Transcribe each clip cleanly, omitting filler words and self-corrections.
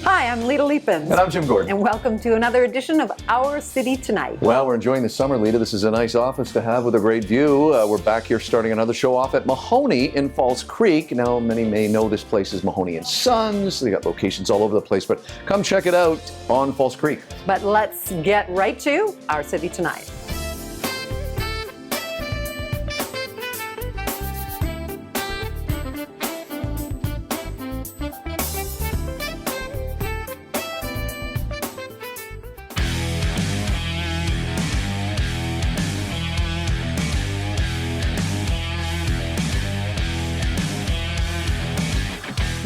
Hi, I'm Lita Leapins. And I'm Jim Gordon. And welcome to another edition of Our City Tonight. Well, we're enjoying the summer, Lita. This is a nice office to have with a great view. We're back here starting another show off at Mahoney in Falls Creek. Now, many may know this place is Mahoney and Sons. They got locations all over the place, but come check it out on Falls Creek. But let's get right to Our City Tonight.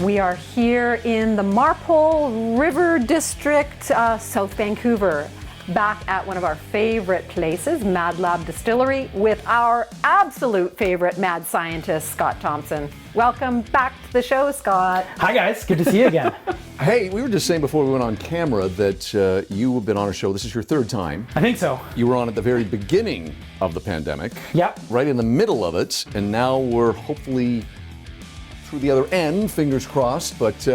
We are here in the Marpole River District, South Vancouver, back at one of our favorite places, Mad Lab Distillery, with our absolute favorite mad scientist, Scott Thompson. Welcome back to the show, Scott. Hi guys, good to see you again. Hey, we were just saying before we went on camera that you have been on a show. This is your third time. I think so. You were on at the very beginning of the pandemic. Yep. Right in the middle of it, and now we're hopefully through the other end, fingers crossed, but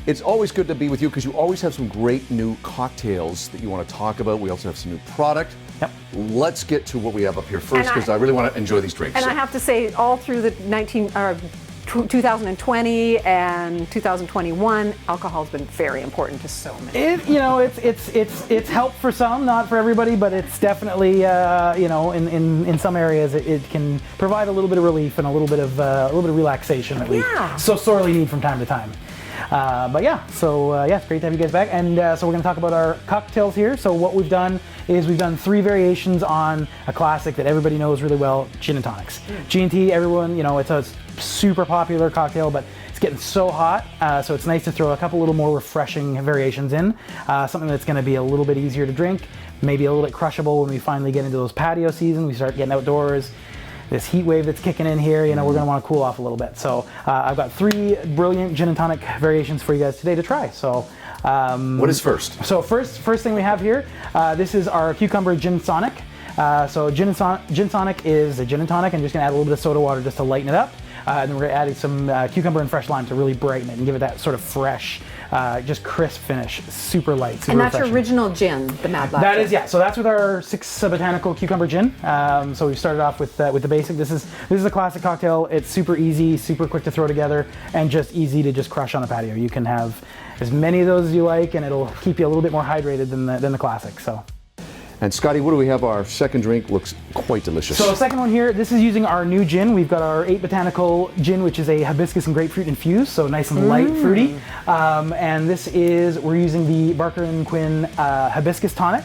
it's always good to be with you because you always have some great new cocktails that you want to talk about. We also have some new product. Yep. Let's get to what we have up here first because I really want to enjoy these drinks. And I have to say, all through the 2020 and 2021, alcohol has been very important to so many. It's helped for some, not for everybody, but it's definitely in some areas it can provide a little bit of relief and a little bit of relaxation that we so sorely need from time to time. It's great to have you guys back. And so we're going to talk about our cocktails here. So what we've done is we've done 3 variations on a classic that everybody knows really well, gin and tonics. G&T, everyone, it's a super popular cocktail, but it's getting so hot, so it's nice to throw a couple little more refreshing variations in. Something that's going to be a little bit easier to drink, maybe a little bit crushable when we finally get into those patio season, we start getting outdoors. This heat wave that's kicking in here, we're going to want to cool off a little bit. So I've got 3 brilliant gin and tonic variations for you guys today to try. So what is first? So first thing we have here, this is our cucumber gin sonic. So gin sonic is a gin and tonic. I'm just going to add a little bit of soda water just to lighten it up. And then we're going to add some cucumber and fresh lime to really brighten it and give it that sort of fresh, just crisp finish, super light, super And that's refreshing. your original gin, the Mad Lab. That is, yeah. So that's with our 6 botanical cucumber gin. So we started off with the basic. This is a classic cocktail. It's super easy, super quick to throw together, and just easy to just crush on a patio. You can have as many of those as you like, and it'll keep you a little bit more hydrated than the classic. So. And Scotty, what do we have? Our second drink looks quite delicious. So the second one here, this is using our new gin. We've got our 8 botanical gin, which is a hibiscus and grapefruit infused, so nice and light, fruity. And we're using the Barker and Quinn hibiscus tonic.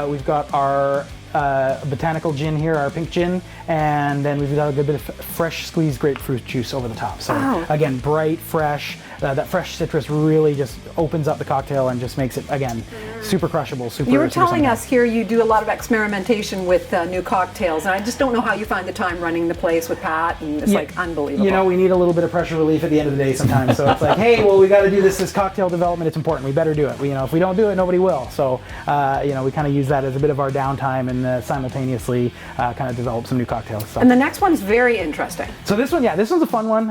We've got our botanical gin here, our pink gin, and then we've got a good bit of fresh squeezed grapefruit juice over the top. So again, bright, fresh. That fresh citrus really just opens up the cocktail and just makes it, again, super crushable. You were telling us here you do a lot of experimentation with new cocktails, and I just don't know how you find the time running the place with Pat, and it's like unbelievable. We need a little bit of pressure relief at the end of the day sometimes. So it's like, hey, well, we got to do this cocktail development. It's important. We better do it. If we don't do it, nobody will. So, we kind of use that as a bit of our downtime and simultaneously kind of develop some new cocktails. So. And the next one's very interesting. So this one, this one's a fun one.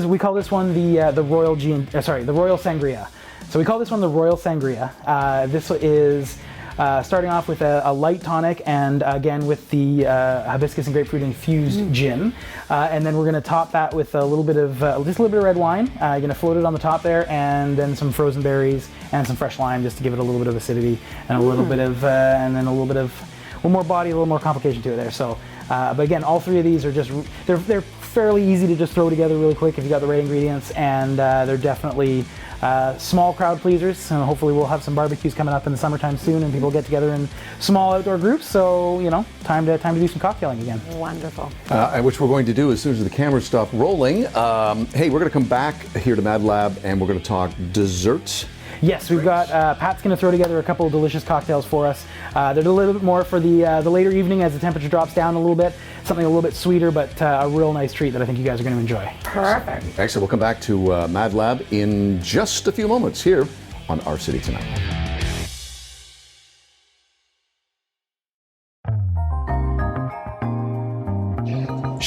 We call this one the Royal Sangria. So we call this one the Royal Sangria. This is starting off with a light tonic, and again with the hibiscus and grapefruit infused gin, and then we're going to top that with a little bit of red wine. You're going to float it on the top there, and then some frozen berries and some fresh lime just to give it a little bit of acidity and a little bit of more body, a little more complication to it there. So, but again, all 3 of these are they're fairly easy to just throw together really quick if you got the right ingredients, and they're definitely small crowd pleasers. And hopefully we'll have some barbecues coming up in the summertime soon, and people get together in small outdoor groups. So time to do some cocktailing again. Wonderful. Which we're going to do as soon as the cameras stop rolling. Hey, we're going to come back here to Mad Lab, and we're going to talk desserts. Yes, we've got Pat's going to throw together a couple of delicious cocktails for us. They're a little bit more for the later evening as the temperature drops down a little bit. Something a little bit sweeter, but a real nice treat that I think you guys are going to enjoy. Perfect. Excellent. We'll come back to Mad Lab in just a few moments here on Our City Tonight.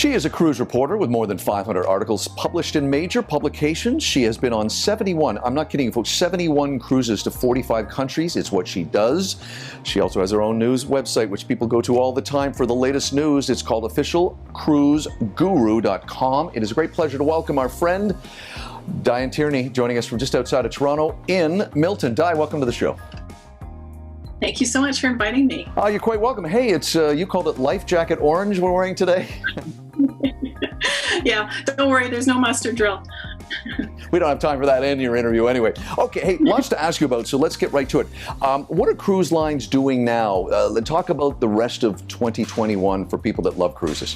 She is a cruise reporter with more than 500 articles published in major publications. She has been on 71, I'm not kidding you folks, 71 cruises to 45 countries. It's what she does. She also has her own news website, which people go to all the time for the latest news. It's called officialcruiseguru.com. It is a great pleasure to welcome our friend, Diane Tierney, joining us from just outside of Toronto in Milton. Di, welcome to the show. Thank you so much for inviting me. Oh, you're quite welcome. Hey, it's you called it Life Jacket Orange we're wearing today. Yeah, don't worry, there's no mustard drill. We don't have time for that in your interview anyway. Okay, hey, lots to ask you about, so let's get right to it. What are cruise lines doing now? Talk about the rest of 2021 for people that love cruises.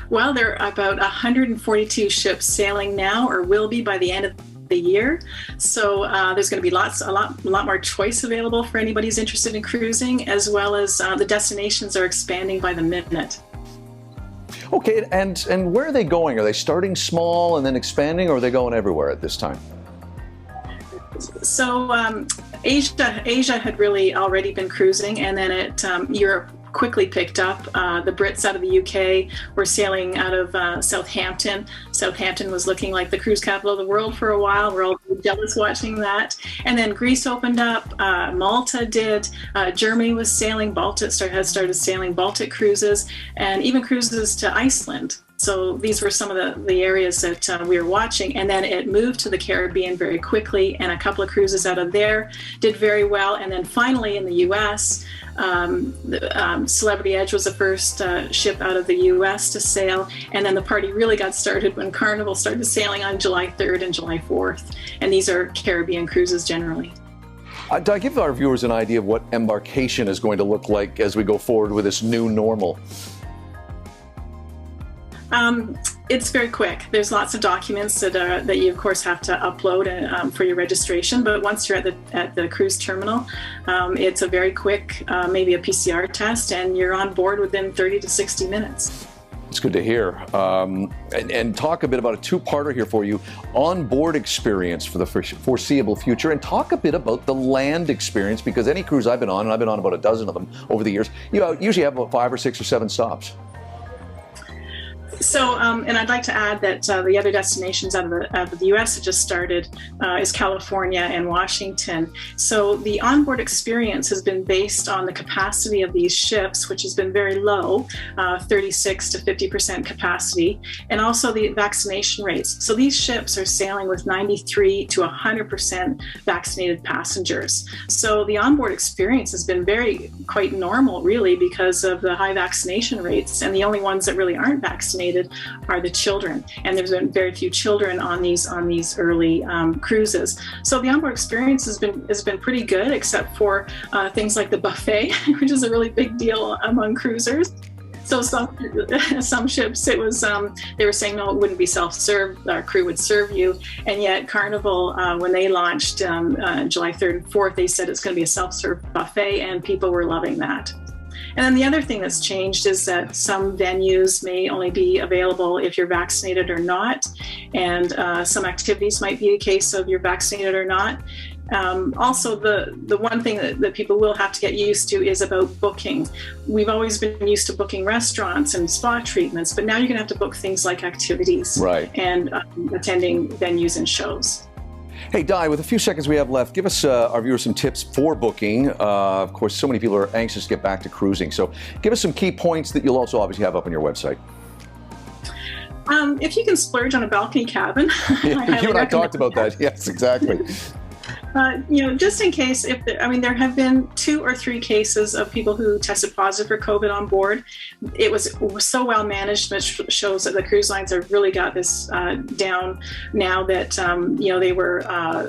Well, there are about 142 ships sailing now, or will be by the end of the year. So there's going to be a lot more choice available for anybody who's interested in cruising, as well as the destinations are expanding by the minute. Okay, and where are they going? Are they starting small and then expanding, or are they going everywhere at this time? So Asia had really already been cruising, and then Europe quickly picked up. The Brits out of the UK were sailing out of Southampton. Southampton was looking like the cruise capital of the world for a while. We're all jealous watching that. And then Greece opened up. Malta did. Germany was sailing. Baltic had started sailing Baltic cruises, and even cruises to Iceland. So these were some of the areas that we were watching. And then it moved to the Caribbean very quickly, and a couple of cruises out of there did very well. And then finally in the US, Celebrity Edge was the first ship out of the US to sail. And then the party really got started when Carnival started sailing on July 3rd and July 4th. And these are Caribbean cruises generally. Di, give our viewers an idea of what embarkation is going to look like as we go forward with this new normal. It's very quick. There's lots of documents that you of course have to upload for your registration. But once you're at the cruise terminal, it's a very quick, maybe a PCR test, and you're on board within 30 to 60 minutes. It's good to hear. And talk a bit about a two-parter here for you. On-board experience for the foreseeable future, and talk a bit about the land experience, because any cruise I've been on, and I've been on about a dozen of them over the years, you usually have about 5 or 6 or 7 stops. So, and I'd like to add that the other destinations out of the U.S. that just started is California and Washington. So the onboard experience has been based on the capacity of these ships, which has been very low, 36 to 50% capacity, and also the vaccination rates. So these ships are sailing with 93 to 100% vaccinated passengers. So the onboard experience has been quite normal, really, because of the high vaccination rates, and the only ones that really aren't vaccinated are the children, and there's been very few children on these early cruises. So the onboard experience has been pretty good, except for things like the buffet, which is a really big deal among cruisers. So some ships, it was they were saying no, it wouldn't be self-serve. Our crew would serve you, and yet Carnival, when they launched July 3rd and 4th, they said it's going to be a self-serve buffet, and people were loving that. And then the other thing that's changed is that some venues may only be available if you're vaccinated or not. And some activities might be a case of you're vaccinated or not. Also, the one thing that people will have to get used to is about booking. We've always been used to booking restaurants and spa treatments, but now you're going to have to book things like activities, right, and attending venues and shows. Hey, Di, with a few seconds we have left, give us, our viewers, some tips for booking. Of course, so many people are anxious to get back to cruising. So give us some key points that you'll also obviously have up on your website. If you can splurge on a balcony cabin. You and I talked about that. Yes, exactly. Just in case, there have been 2 or 3 cases of people who tested positive for COVID on board. It was so well managed, which shows that the cruise lines have really got this down now that, they were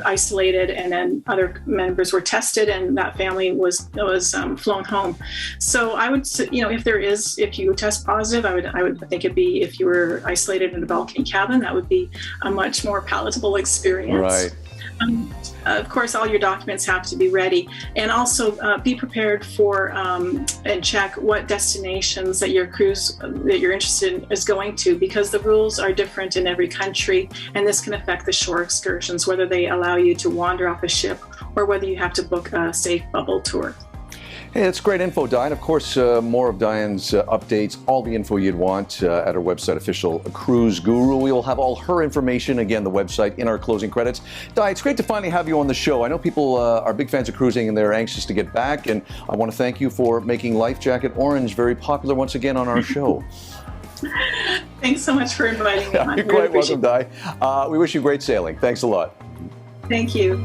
isolated, and then other members were tested, and that family was flown home. So I would, if you test positive, I would think it'd be, if you were isolated in a balcony cabin, that would be a much more palatable experience. Right. Of course, all your documents have to be ready, and also be prepared for and check what destinations that your cruise that you're interested in is going to, because the rules are different in every country, and this can affect the shore excursions, whether they allow you to wander off a ship or whether you have to book a safe bubble tour. Hey, that's great info, Di. And of course, more of Diane's updates, all the info you'd want at our website, Official Cruise Guru. We will have all her information, again, the website, in our closing credits. Di, it's great to finally have you on the show. I know people are big fans of cruising and they're anxious to get back. And I want to thank you for making Life Jacket Orange very popular once again on our show. Thanks so much for inviting me on. You're quite welcome, Di. We wish you great sailing. Thanks a lot. Thank you.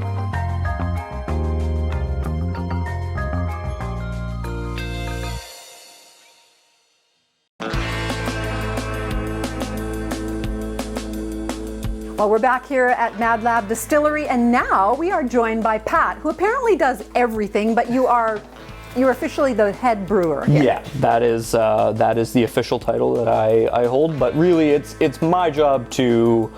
Well, we're back here at Mad Lab Distillery, and now we are joined by Pat, who apparently does everything, but you're officially the head brewer here. Yeah, that is the official title that I hold, but really it's my job to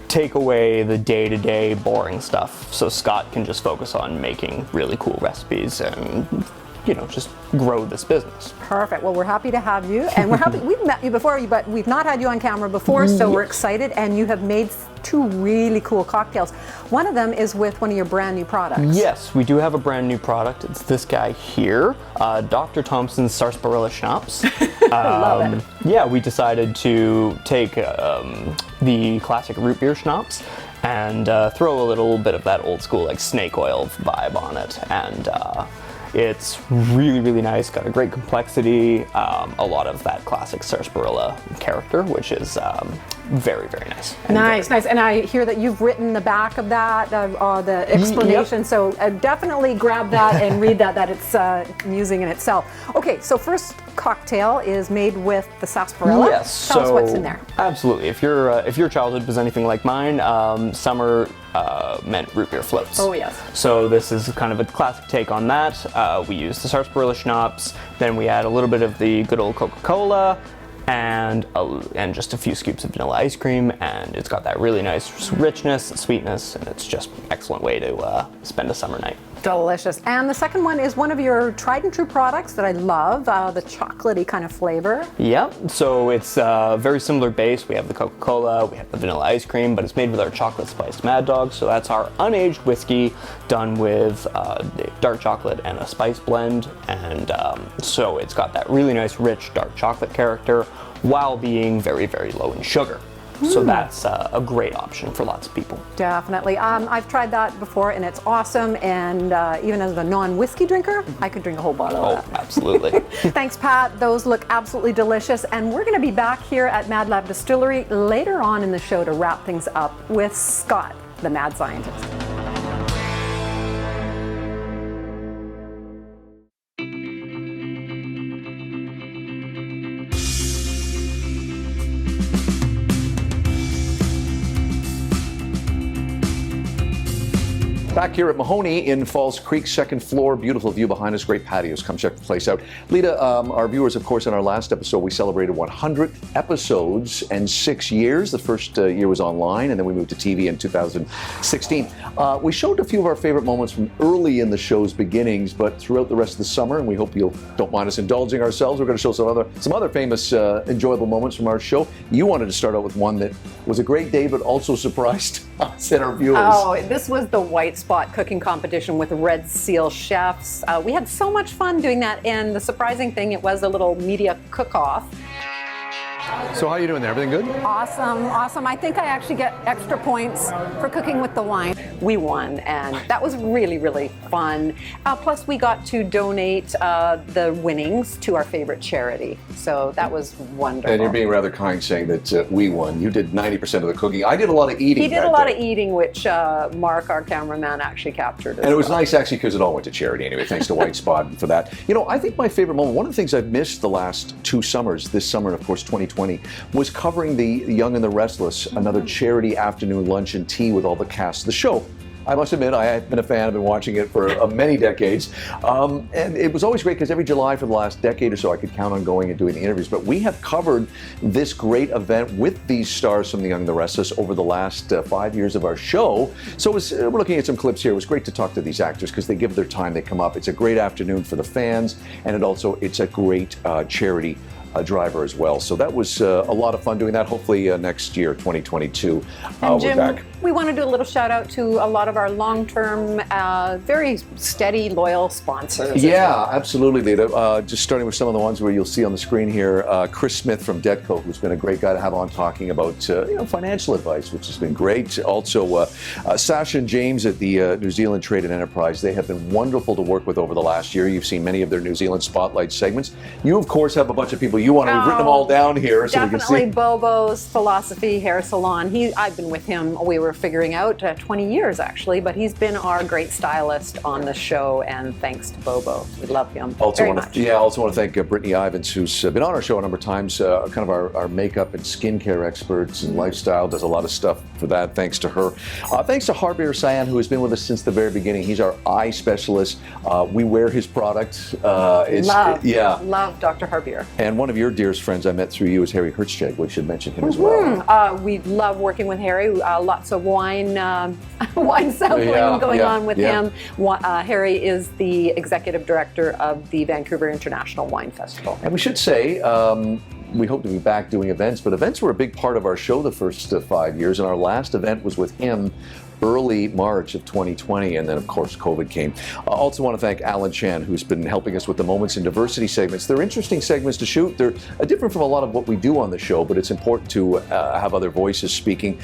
take away the day-to-day boring stuff so Scott can just focus on making really cool recipes and, you know, just grow this business. Perfect. Well, we're happy to have you, and we're happy we've met you before, but we've not had you on camera before, so we're excited. And you have made two really cool cocktails. One of them is with one of your brand new products. Yes, we do have a brand new product. It's this guy here, Dr. Thompson's Sarsaparilla Schnapps. I love it. Yeah, we decided to take the classic root beer schnapps and throw a little bit of that old school like snake oil vibe on it, and it's really, really nice. Got a great complexity, a lot of that classic sarsaparilla character, which is very, very nice. Nice. And I hear that you've written the back of that, the explanation. Yep. So definitely grab that and read that. That it's amusing in itself. Okay, so first cocktail is made with the sarsaparilla. Yes. Tell us what's in there. Absolutely. If your childhood was anything like mine, summer meant root beer floats. Oh yes. So this is kind of a classic take on that. We use the sarsaparilla schnapps, then we add a little bit of the good old Coca-Cola, and just a few scoops of vanilla ice cream, and it's got that really nice richness and sweetness, and it's just an excellent way to spend a summer night. Delicious. And the second one is one of your tried and true products that I love, the chocolatey kind of flavor. Yep, so it's a very similar base. We have the Coca-Cola, we have the vanilla ice cream, but it's made with our chocolate spiced Mad Dog. So that's our unaged whiskey done with dark chocolate and a spice blend. And so it's got that really nice, rich dark chocolate character while being very, very low in sugar. So that's a great option for lots of people. Definitely. I've tried that before and it's awesome. And even as a non-whiskey drinker, I could drink a whole bottle of that. Absolutely. Thanks, Pat. Those look absolutely delicious. And we're going to be back here at Mad Lab Distillery later on in the show to wrap things up with Scott, the mad scientist. Back here at Mahoney in Falls Creek, second floor, beautiful view behind us, great patios. Come check the place out. Lita, our viewers, of course, in our last episode, we celebrated 100 episodes and 6 years. The first year was online, and then we moved to TV in 2016. We showed a few of our favorite moments from early in the show's beginnings, but throughout the rest of the summer, and we hope you don't mind us indulging ourselves, we're going to show some other famous, enjoyable moments from our show. You wanted to start out with one that was a great day, but also surprised us and our viewers. Oh, this was the White Spot cooking competition with Red Seal chefs. We had so much fun doing that, and the surprising thing, it was a little media cook-off. So how are you doing there? Everything good? Awesome. I think I actually get extra points for cooking with the wine. We won, and that was really, really fun. Plus, we got to donate the winnings to our favorite charity. So that was wonderful. And you're being rather kind saying that we won. You did 90% of the cooking. I did a lot of eating. He did a lot of eating, which Mark, our cameraman, actually captured. And it was nice, actually, because it all went to charity anyway. Thanks to White Spot for that. You know, I think my favorite moment, one of the things I've missed the last 2 summers, this summer and, of course, 2020, was covering the Young and the Restless, another charity afternoon lunch and tea with all the cast of the show. I must admit, I have been a fan. I've been watching it for many decades. And it was always great because every July for the last decade or so, I could count on going and doing the interviews. But we have covered this great event with these stars from The Young and the Restless over the last 5 years of our show. So we're looking at some clips here. It was great to talk to these actors because they give their time, they come up. It's a great afternoon for the fans, and it's a great charity driver as well. So that was a lot of fun doing that. Hopefully next year, 2022, and Jim, we're back. we want to do a little shout out to a lot of our long-term, very steady, loyal sponsors. Yeah, absolutely, Lita. Just starting with some of the ones where you'll see on the screen here, Chris Smith from Detco, who's been a great guy to have on talking about financial advice, which has been great. Also, Sasha and James at the New Zealand Trade and Enterprise. They have been wonderful to work with over the last year. You've seen many of their New Zealand Spotlight segments. You, of course, have a bunch of people you want to. We've written them all down here so we can see. Definitely Bobo's Philosophy Hair Salon. I've been with him. We were figuring out 20 years actually, but he's been our great stylist on the show, and thanks to Bobo. We love him very much. I also want to thank Brittany Ivins, who's been on our show a number of times, kind of our makeup and skincare experts and lifestyle, does a lot of stuff for that, thanks to her. Thanks to Harbier Sayan, who has been with us since the very beginning. He's our eye specialist. We wear his product. Love Dr. Harbier. And one of your dearest friends I met through you is Harry Hertzcheg. We should mention him as well. We love working with Harry. Lots of wine sampling going on with him. Harry is the executive director of the Vancouver International Wine Festival. And we should say, we hope to be back doing events, but events were a big part of our show the first 5 years, and our last event was with him early March of 2020, and then of course COVID came. I also want to thank Alan Chan, who's been helping us with the Moments in Diversity segments. They're interesting segments to shoot. They're different from a lot of what we do on the show, but it's important to have other voices speaking.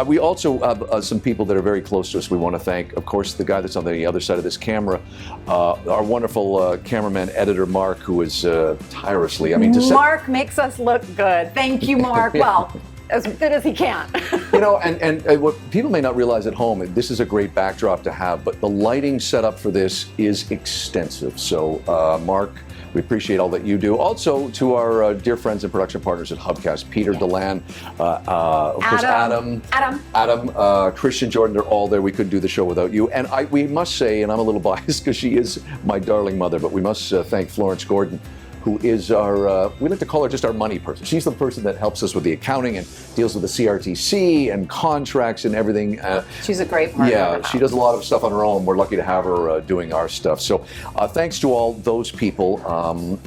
We also have some people that are very close to us. We want to thank, of course, the guy that's on the other side of this camera, our wonderful cameraman, editor Mark, who is tirelessly, Mark makes us look good. Thank you, Mark. Well, as good as he can. And what people may not realize at home, this is a great backdrop to have, but the lighting setup for this is extensive. So, Mark, we appreciate all that you do. Also, to our dear friends and production partners at Hubcast, Peter Delan, of course, Adam, Christian Jordan, they're all there. We couldn't do the show without you. And we must say, and I'm a little biased because she is my darling mother, but we must thank Florence Gordon, who is our, we like to call her just our money person. She's the person that helps us with the accounting and deals with the CRTC and contracts and everything. She's a great partner. Yeah, she does a lot of stuff on her own. We're lucky to have her doing our stuff. So thanks to all those people.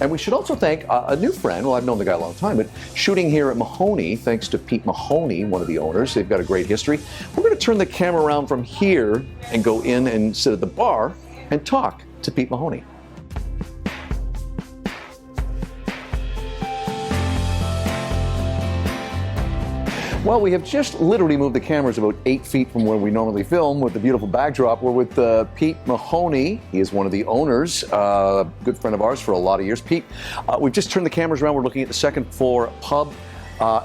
And we should also thank a new friend. Well, I've known the guy a long time, but shooting here at Mahoney, thanks to Pete Mahoney, one of the owners. They've got a great history. We're going to turn the camera around from here and go in and sit at the bar and talk to Pete Mahoney. Well, we have just literally moved the cameras about 8 feet from where we normally film with the beautiful backdrop. We're with Pete Mahoney. He is one of the owners, good friend of ours for a lot of years. Pete, we've just turned the cameras around. We're looking at the second floor pub.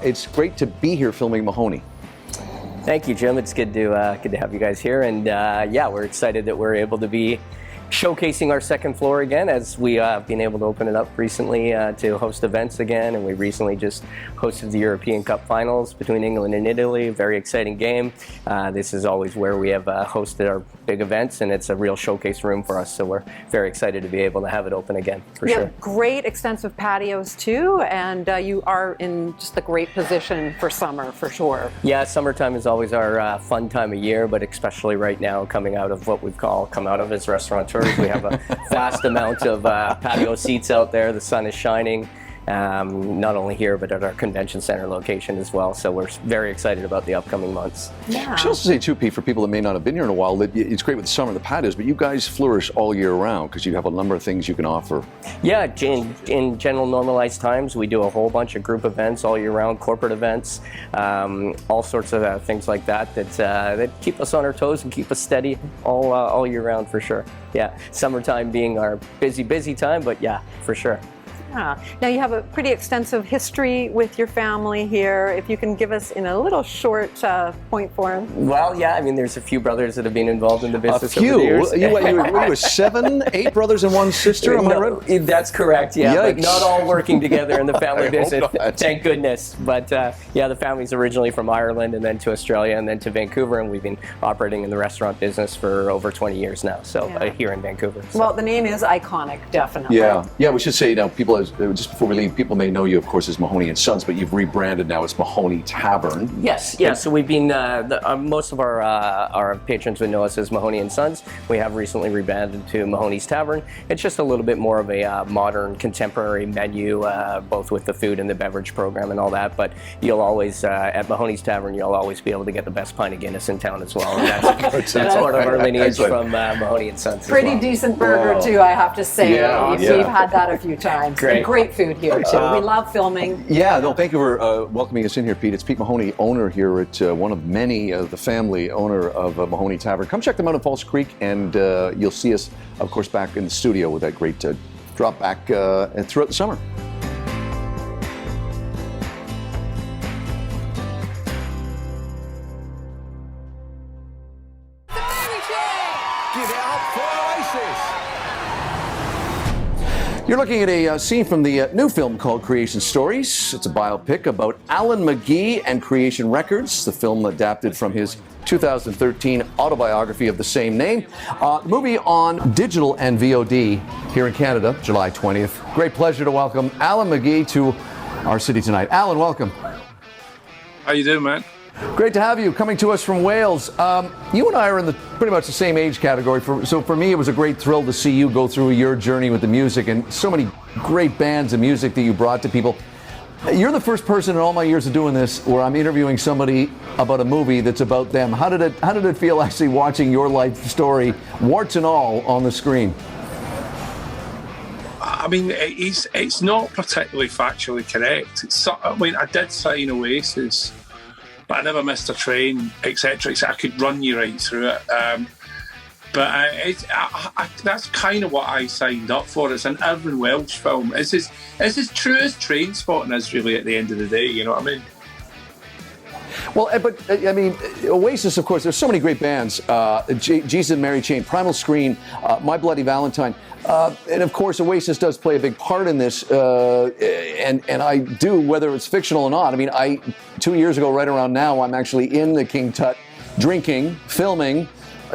It's great to be here filming Mahoney. Thank you, Jim. It's good to have you guys here. And we're excited that we're able to be showcasing our second floor again, as we have been able to open it up recently to host events again, and we recently just hosted the European Cup finals between England and Italy. Very exciting game. This is always where we have hosted our big events, and it's a real showcase room for us, so we're very excited to be able to have it open again, for sure. Have great extensive patios too, and you are in just a great position for summer, for sure. Yeah, summertime is always our fun time of year, but especially right now, coming out of what we come out of as restaurateurs. We have a vast amount of patio seats out there. The sun is shining, not only here, but at our convention center location as well. So we're very excited about the upcoming months. Yeah. I should also say, too, Pete, for people that may not have been here in a while, that it's great with the summer and the patios, but you guys flourish all year round because you have a number of things you can offer. Yeah, in general normalized times, we do a whole bunch of group events all year round, corporate events, all sorts of things like that keep us on our toes and keep us steady all year round, for sure. Yeah, summertime being our busy time, but yeah, for sure. Yeah. Now you have a pretty extensive history with your family here. If you can give us in a little short point form. Well, yeah, I mean, there's a few brothers that have been involved in the business over the years. You were 7, 8 brothers and one sister, am I right? That's correct, yeah. Yikes. But not all working together in the family business, not. thank goodness. But the family's originally from Ireland and then to Australia and then to Vancouver, and we've been operating in the restaurant business for over 20 years now, so here in Vancouver. So. Well, the name is iconic, definitely. Yeah, we should say, people just before we leave, people may know you, of course, as Mahoney and Sons, but you've rebranded now as Mahoney Tavern. Yes, yeah. So we've been most of our patrons would know us as Mahoney and Sons. We have recently rebranded to Mahoney's Tavern. It's just a little bit more of a modern, contemporary menu, both with the food and the beverage program and all that. But you'll always at Mahoney's Tavern, you'll always be able to get the best pint of Guinness in town as well. And that's part of our lineage from Mahoney and Sons. Pretty decent burger too, I have to say. We've had that a few times. Great food here too. We love filming. Yeah, no, thank you for welcoming us in here, Pete. It's Pete Mahoney, owner here at one of many of the family owner of Mahoney Tavern. Come check them out in Falls Creek, and you'll see us, of course, back in the studio with that great drop back throughout the summer. You're looking at a scene from the new film called Creation Stories. It's a biopic about Alan McGee and Creation Records, the film adapted from his 2013 autobiography of the same name. The movie on digital and VOD here in Canada, July 20th. Great pleasure to welcome Alan McGee to our city tonight. Alan, welcome. How you doing, man? Great to have you, coming to us from Wales. You and I are in pretty much the same age category, so for me it was a great thrill to see you go through your journey with the music and so many great bands and music that you brought to people. You're the first person in all my years of doing this where I'm interviewing somebody about a movie that's about them. How did it feel actually watching your life story, warts and all, on the screen? I mean, it's not particularly factually correct. I did sign Oasis, but I never missed a train, etc. I could run you right through it. That's kind of what I signed up for. It's an Irvin Welsh film. It's as true as Trainspotting is, really, at the end of the day. You know what I mean? Well, but I mean, Oasis, of course, there's so many great bands. Jesus and Mary Chain, Primal Scream, My Bloody Valentine. And of course, Oasis does play a big part in this. And I do, whether it's fictional or not. I mean, 2 years ago, right around now, I'm actually in the King Tut drinking, filming,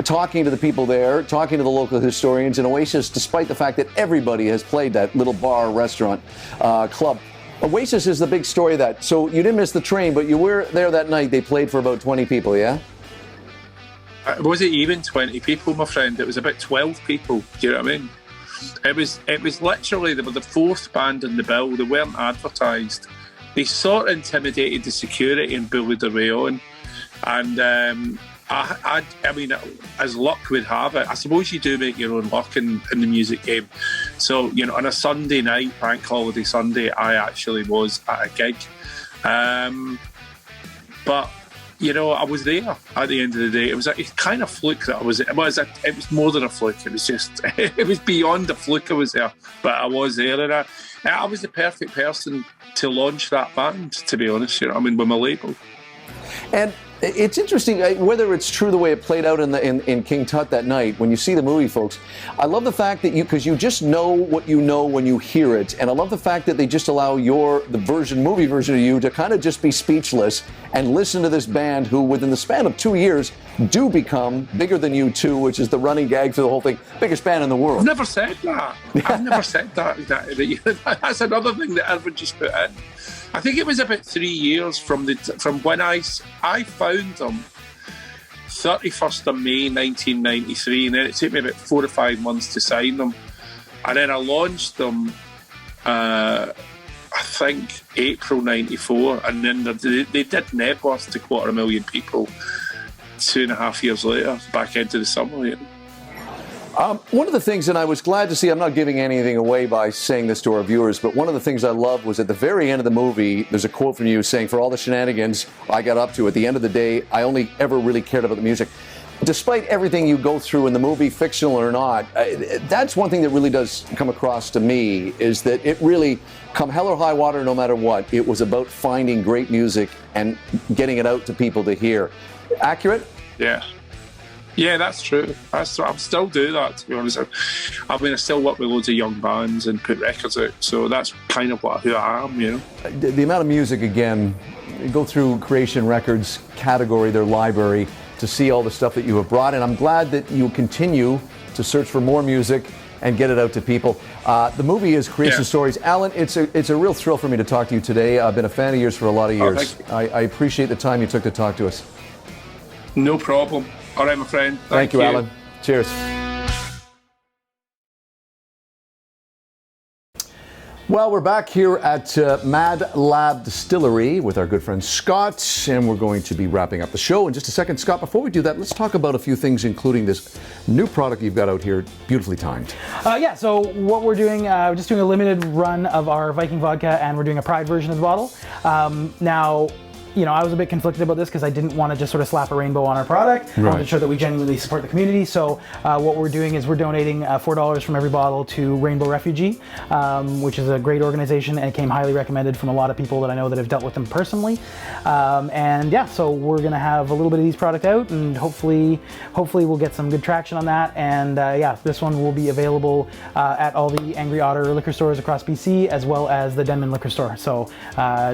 talking to the people there, talking to the local historians. And Oasis, despite the fact that everybody has played that little bar, restaurant, club, Oasis is the big story of that. So you didn't miss the train, but you were there that night. They played for about 20 people, yeah? Was it even 20 people, my friend? It was about 12 people. Do you know what I mean? It was literally, they were the fourth band in the bill. They weren't advertised. They sort of intimidated the security and bullied their way on. And I mean, as luck would have it, I suppose you do make your own luck in the music game. So, you know, on a Sunday night, bank holiday Sunday, I actually was at a gig. But, you know, I was there at the end of the day. It was a kind of fluke that I was there. It was more than a fluke. It was just, it was beyond a fluke I was there. But I was there, and I was the perfect person to launch that band, to be honest, you know, I mean, with my label. And it's interesting whether it's true the way it played out in King Tut that night. When you see the movie, folks, I love the fact that because you just know what you know when you hear it, and I love the fact that they just allow the movie version of you to kind of just be speechless and listen to this band who, within the span of 2 years, do become bigger than U2, which is the running gag through the whole thing, biggest band in the world. I've never said that. I've never said that. That's another thing that Irvin just put in. I think it was about 3 years from when I found them, 31st of May 1993, and then it took me about 4 or 5 months to sign them, and then I launched them, I think April 94, and then they did Nebworth to 250,000 people 2.5 years later, back into the summer. You know? One of the things, and I was glad to see, I'm not giving anything away by saying this to our viewers, but one of the things I loved was at the very end of the movie, there's a quote from you saying, for all the shenanigans I got up to, at the end of the day, I only ever really cared about the music. Despite everything you go through in the movie, fictional or not, that's one thing that really does come across to me, is that it really, come hell or high water, no matter what, it was about finding great music and getting it out to people to hear. Accurate? Yeah. Yeah, that's true. I still do that, to be honest. I mean, I still work with loads of young bands and put records out, so that's kind of who I am, you know. The amount of music, again, go through Creation Records category, their library, to see all the stuff that you have brought, and I'm glad that you continue to search for more music and get it out to people. The movie is Creation Stories. Alan, it's a real thrill for me to talk to you today. I've been a fan of yours for a lot of years. I appreciate the time you took to talk to us. No problem. All right, my friend. Thank you, Alan. Cheers. Well, we're back here at Mad Lab Distillery with our good friend Scott, and we're going to be wrapping up the show in just a second. Scott, before we do that, let's talk about a few things, including this new product you've got out here, beautifully timed. So what we're doing, we're just doing a limited run of our Viking vodka, and we're doing a Pride version of the bottle. Now, I was a bit conflicted about this because I didn't want to just sort of slap a rainbow on our product. I wanted to show that we genuinely support the community. So what we're doing is we're donating $4 from every bottle to Rainbow Refugee, which is a great organization and came highly recommended from a lot of people that I know that have dealt with them personally. So we're going to have a little bit of these product out, and hopefully we'll get some good traction on that. And this one will be available at all the Angry Otter liquor stores across BC, as well as the Denman liquor store. So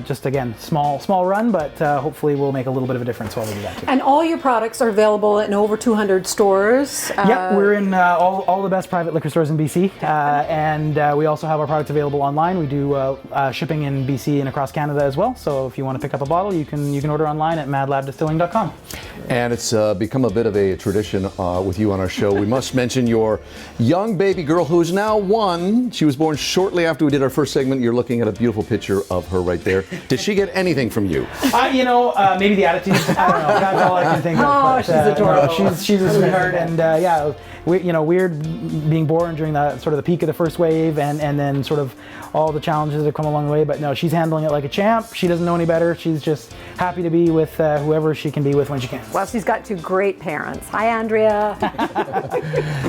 just again, small run, but hopefully we'll make a little bit of a difference while we do that too. And all your products are available in over 200 stores. We're in all the best private liquor stores in BC, and we also have our products available online. We do shipping in BC and across Canada as well. So if you want to pick up a bottle, you can order online at madlabdistilling.com. And it's become a bit of a tradition with you on our show. We must mention your young baby girl, who is now 1. She was born shortly after we did our first segment. You're looking at a beautiful picture of her right there. Did she get anything from you? Maybe the attitude. I don't know. That's all I can think of. Oh, she's adorable. She's a sweetheart, and weird being born during the sort of the peak of the first wave, and then sort of all the challenges that come along the way. But no, she's handling it like a champ. She doesn't know any better. She's just happy to be with whoever she can be with when she can. Well, she's got 2 great parents. Hi, Andrea.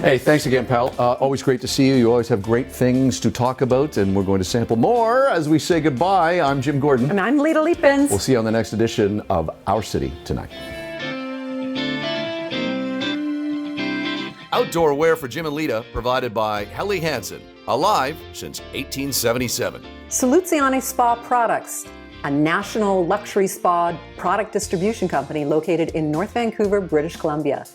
Hey, thanks again, pal. Always great to see you. You always have great things to talk about, and we're going to sample more as we say goodbye. I'm Jim Gordon. And I'm Lita Leapins. We'll see you on the next edition of Our City Tonight. Outdoor wear for Jim and Lita provided by Helly Hansen, alive since 1877. Soluzione Spa Products, a national luxury spa product distribution company located in North Vancouver, British Columbia.